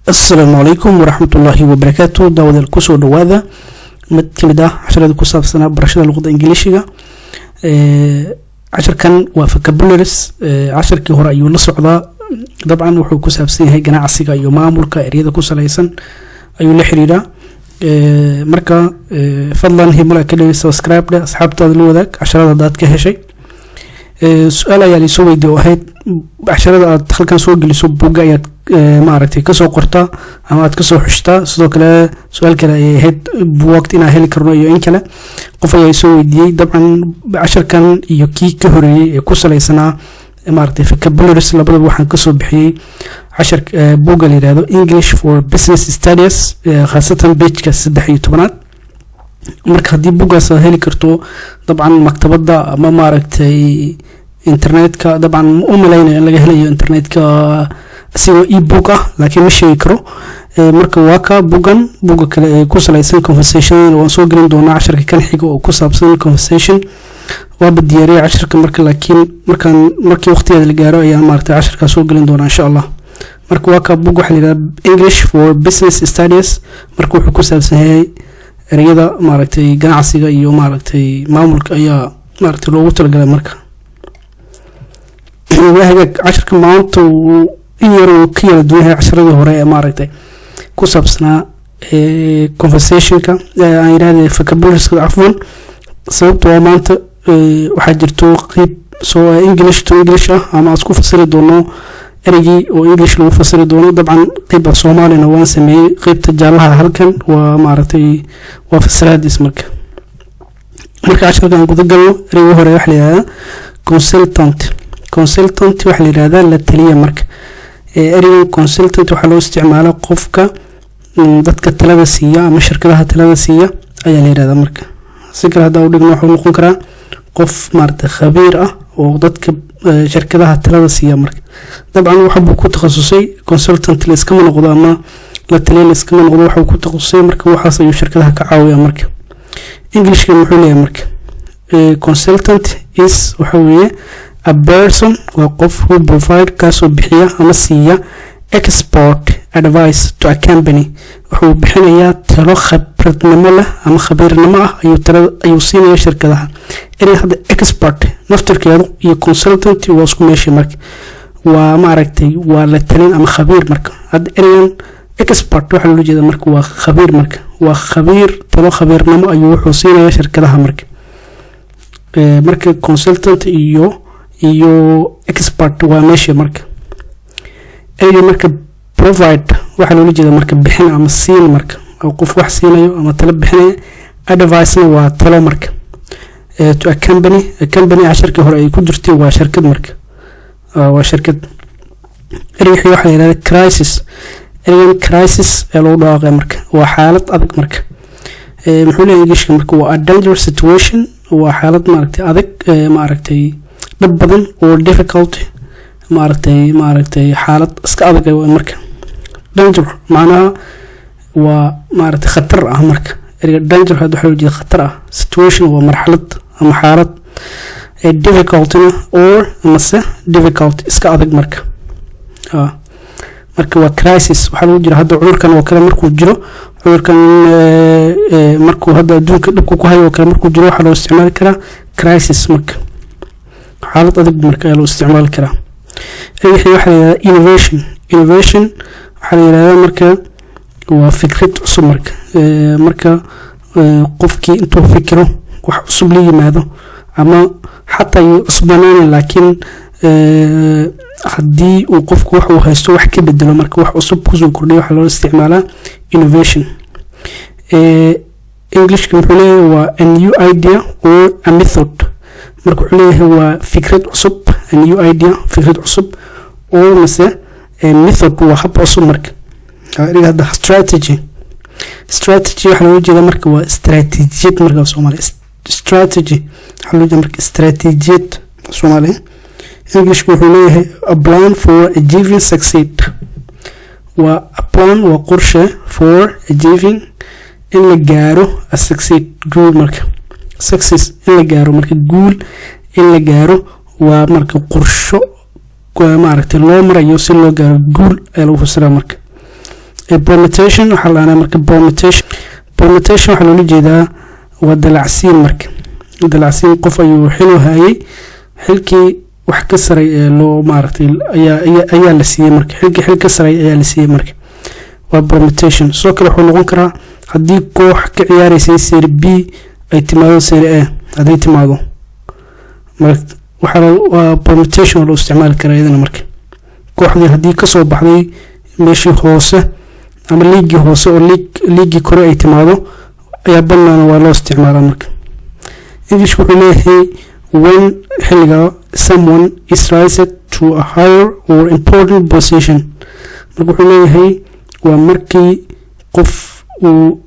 السلام عليكم ورحمة الله وبركاته. داود الكسو دواذا متكمدة عشرة كساب سنة برشاد اللغة الإنجليزية. عشر كان وفكابولرس عشر كهراء يونس عضاء طبعا وحو كساب سنة هي جناع السيقا يومام ولكا إريدا كسا ليسن أيو لحريدا مركا فضلا هي ملا كلمة سبسكرايب لأصحاب تادلو ذاك عشرة دات كهشي. سؤال يلي سوي دو هيد عشرة دخل كان سوق اللي سوق بوجا maaragtay ka soo qorta ama aad ka soo xushtaa sidoo kale su'aal kale ay ahayd waqti inaan heli karno iyo in kale qof ayaa soo weydiiyay dabcan casharkan iyo kii ka horeeyay ee ku saleysanaa maaragtay vocabularies labadaba waxaan ka soo bixiyay cashar buuga la yiraahdo English for Business Studies khaasatan page-ka 13 marka haddii buugaas aad heli karto dabcan maktabada ama maaragtay internetka dabcan u malaynaya in laga helayo internetka سوى e-book لكن مش يكرو مركب واقع بوجا كلا كوسلايسن conversation وانسو جرين دونا عشر كان حيجو أو كوسابسن conversation وبدياري عشر كمركب لكن مركب وقتي هذا الجارة يعني مرت عشر كسو جرين دونا إن شاء الله مركب واقع بوجا حلينا English for Business Studies مركب كوسابسن هاي رياضة مرتي جناع سيجا يو مرتي معمول أيا مرتي لو وصل جل مركب وهذا عشر كمانت iyo kiyada duuhay casharada hore ee maaragtay ku saabsanaa conversationka aan yiraahdo vocabularies afwan sababtoo maanta waxa jirto qayb soo English to English ama isku fasiri doono erigi oo English lagu fasiri doono dabcan qayb Soomaalina waan sameeyay qaybta jaalaha halkan waa maaragtay waa fasiraadis marka casharkan guda galno erigi hore waxa la yiraahdaa consultant waxa la yiraahdaa la taliye marka area consultant waxa loo isticmaalo qofka dadka talada siiya ama shirkadaha talada siiya ayaa la yiraahdaa marka si kale hadaa u dhigno wuxuu noqon karaa qof maartay khabiir ah oo dadka shirkadaha talada siiya marka dabcan waxa uu ku takhasusay consultant la iska noqdo ama la taliye iska noqdo waxa uu ku takhasusay marka waxaas ayuu shirkadaha ka caawiya marka Englishka wuxuu leeyahay marka consultant is waxa weeye a person وقف who provide كاسو بحية أما سيا export advice to a company وهو بحنايا تلو خبرت نمله أما خبير نماه أيو سينيا شركة لها إني هذا export نفتر كيادو يو consultant واسكو ماشي مرك ومعركتي والتنين أما خبير مرك هذا إني export وحلو لجيدا مرك وخبير مرك وخبير تلو خبير نما أيو سينيا شركة لها مرك مرك consultant iyo expert waa meesha marka ay marka provide waxa loo jeedaa marka bixin ama siin marka oo qof wax siinayo ama talo bixinayo advice waa talo marka to a company ashirka hore ay ku jirtay waa shirkad marka waa shirkad waxa la yiraahdaa crisis ee loo dhawaaqay marka waa xaalad adag marka muxuu leeyahay Englishka marka waa a dangerous situation waa xaalad maaragtay adag maaragtay dad badan oo difficult maaragtay xaalad iska adag marka danger macnaha waa maaragtay khatar ah marka eriga danger hada waxa loo jeedaa khatar ah situation waa marxalad ama xaalad difficult or mase difficult iska adag marka marka waa crisis waxa lagu jira hadda cudurkan oo kale markuu jiro cudurkan markuu hadda adduunka dhibku ku hayo oo kale markuu jiro waxa loo isticmaali karaa crisis marka حالة أدب مركز لو استعمال كلام. أي شيء واحد innovation واحد هذا مركز وفكرة عصب مركز قفكي أنتو فكره وعصب لي ماذا أما حتى يصبنان لكن حدي وقفك وحو هيستو وحكي بدلو مركز وعصب كوزو كردي واحد لو استعماله innovation. English كمحولي هو a new idea or a method. marka xuleeyahay waa fikrad cusub a new idea fikrad cusub oo mise method waa hab cusub marka hada strategy waxa loo jeedaa marka waa istaraatiijiyad marka Soomaaliya strategy waxa loo jeedaa marka istaraatiijiyad Soomaaliya English wuxuu leeyahay a plan for achieving succeed waa a plan waa qorshe for achieving in la gaaro a succeed goal marka success in la gaaro marka guul in la gaaro waa marka qorsho maaragtay loo marayo si loo gaaro guul ee lagu fasiraa marka promotion waxa la marka promotion waxa loo jeedaa waa dalacsiin marka dalacsiin qof ayuu xil u hayay xilkii wax ka saray ee loo maartay ayaa la siiyay marka xil ka saray ayaa la siiyay marka waa promotion soo kale wuxuu noqon karaa haddii koox ka ciyaaraysay Serie B ay timaado Serie A haday timaado marka waxa promotion loo isticmaali karaa iyadana marka kooxdii haddii ka soo baxday meeshii hoose ama liigi hoose oo liigi kore ay timaado ayaa banaan waa loo isticmaalaa marka English wuxuu leeyahay when xilliga someone is raised to a higher or important position marka wuxuu leeyahay waa markii qof uu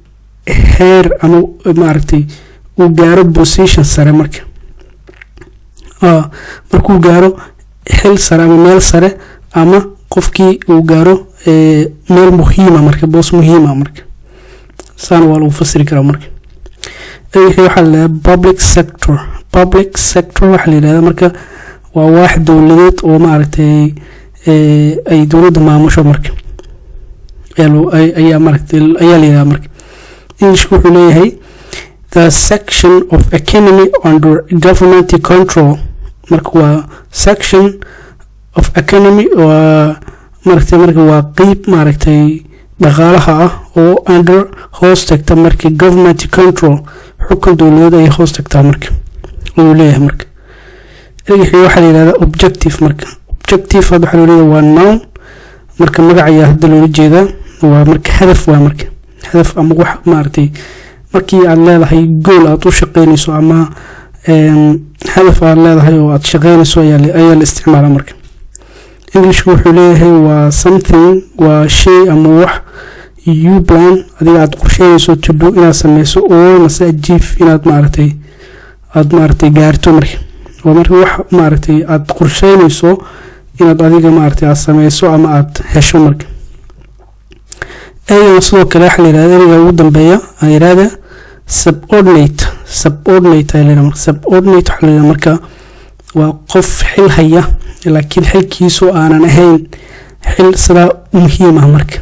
heer ama maartay uu gaaro position sare marka markuu gaaro xil sare ama meel sare ama qofkii uu gaaro meel muhiima marka boos muhiima marka saan waa lagu fasiri karaa marka waxa la public sector waxa la yiraahdaa marka waa waax dawladeed oo maartay ay dawladda maamusho marka ayaa maartay ayaa la yiraahdaa marka English wuxuu leeyahay the section of economy under government control marka waa section of economy waa marka waa qayb maartay dhaqaalaha ah oo under hoos tagta marka government control xukun dawladeed ay hoos tagtaa marka uu leeyahay marka waxa la yiraahdaa objective marka objective waxa la yiraahdaa waa noun marka magaca hadda loo jeedaa waa marka hadaf waa marka hadaf ama wax maartay markii aad leedahay goal aad u shaqeynayso ama hadaf aad leedahay oo aad shaqeynayso ayaa la isticmaalaa marka English wuxuu leeyahay waa something waa shay ama wax you plan adiga aad qorsheynayso to do inaad sameyso oo masaajif inaad maartay gaarto marka waa marka wax maartay aad qorsheynayso inaad adiga maartay aad sameyso ama aad hesho marka sidoo kale waxa la yiraahdaa eriga ugu dambeeya ay yiraahdaa subordinate ay leedahay marka subordinate waxa la yiraahdaa marka waa qof xil haya laakiin xilkiisu aanan ahayn xil sida muhiim ah marka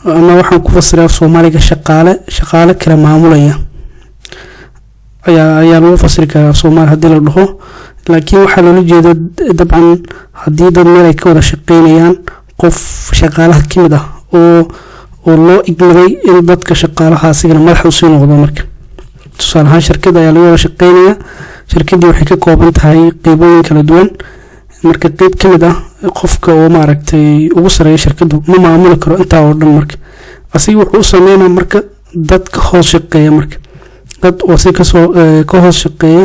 ama waxaan ku fasiraa Soomaaliga shaqaale kala maamulaya ayaa lagu fasiri karaa Soomaali hadii la dhaho laakiin waxa loo jeedaa dabcan hadii dad meel ay ka wada shaqeynayaan qof shaqaalaha kamid ah oo loo igmaday in dadka shaqaalaha asigana madax u soo noqdo marka tusaale ahaan shirkad ayaa lagu wada shaqeynaya shirkadii waxay ka kooban tahay qaybooyin kala duwan marka qayb kamid ah qofka oo maaragtay ugu sareeyo shirkadu ma maamuli karo inta oo dhan marka asiga wuxuu sameeyaa marka dad ka hoos shaqeeya marka dad oo si ka hoos shaqeeya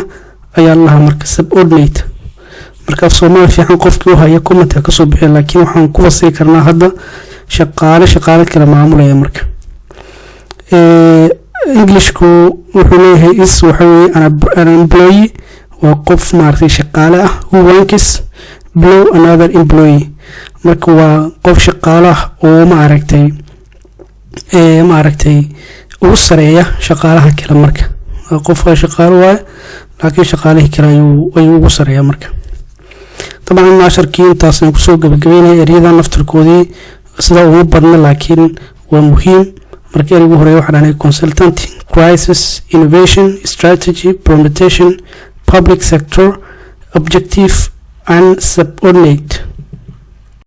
ayaa la marka subordinate marka Soomaali fiican qofkii uu haya comment ka soo bixiyo laakiin waxaan ku fasiri karnaa hadda shaqaale kala maamulaya marka Englishku wuxuu leeyahay is waxa weeye an employee waa qof maartay shaqaale ah who works below another employee marka waa qof shaqaale ah oo maartay ugu sareeya shaqaalaha kale marka qofka shaqaale waa laakiin shaqaalaha kale ayuu ugu sareeya marka طبعا عشركي intaas aan kusoo gabagabeynay eriyada naftirkoodii sida ugu badna laakiin waa muhiim markii ugu horeeyo waxa dhaanay consultant crisis innovation strategy promotion public sector objective and subordinate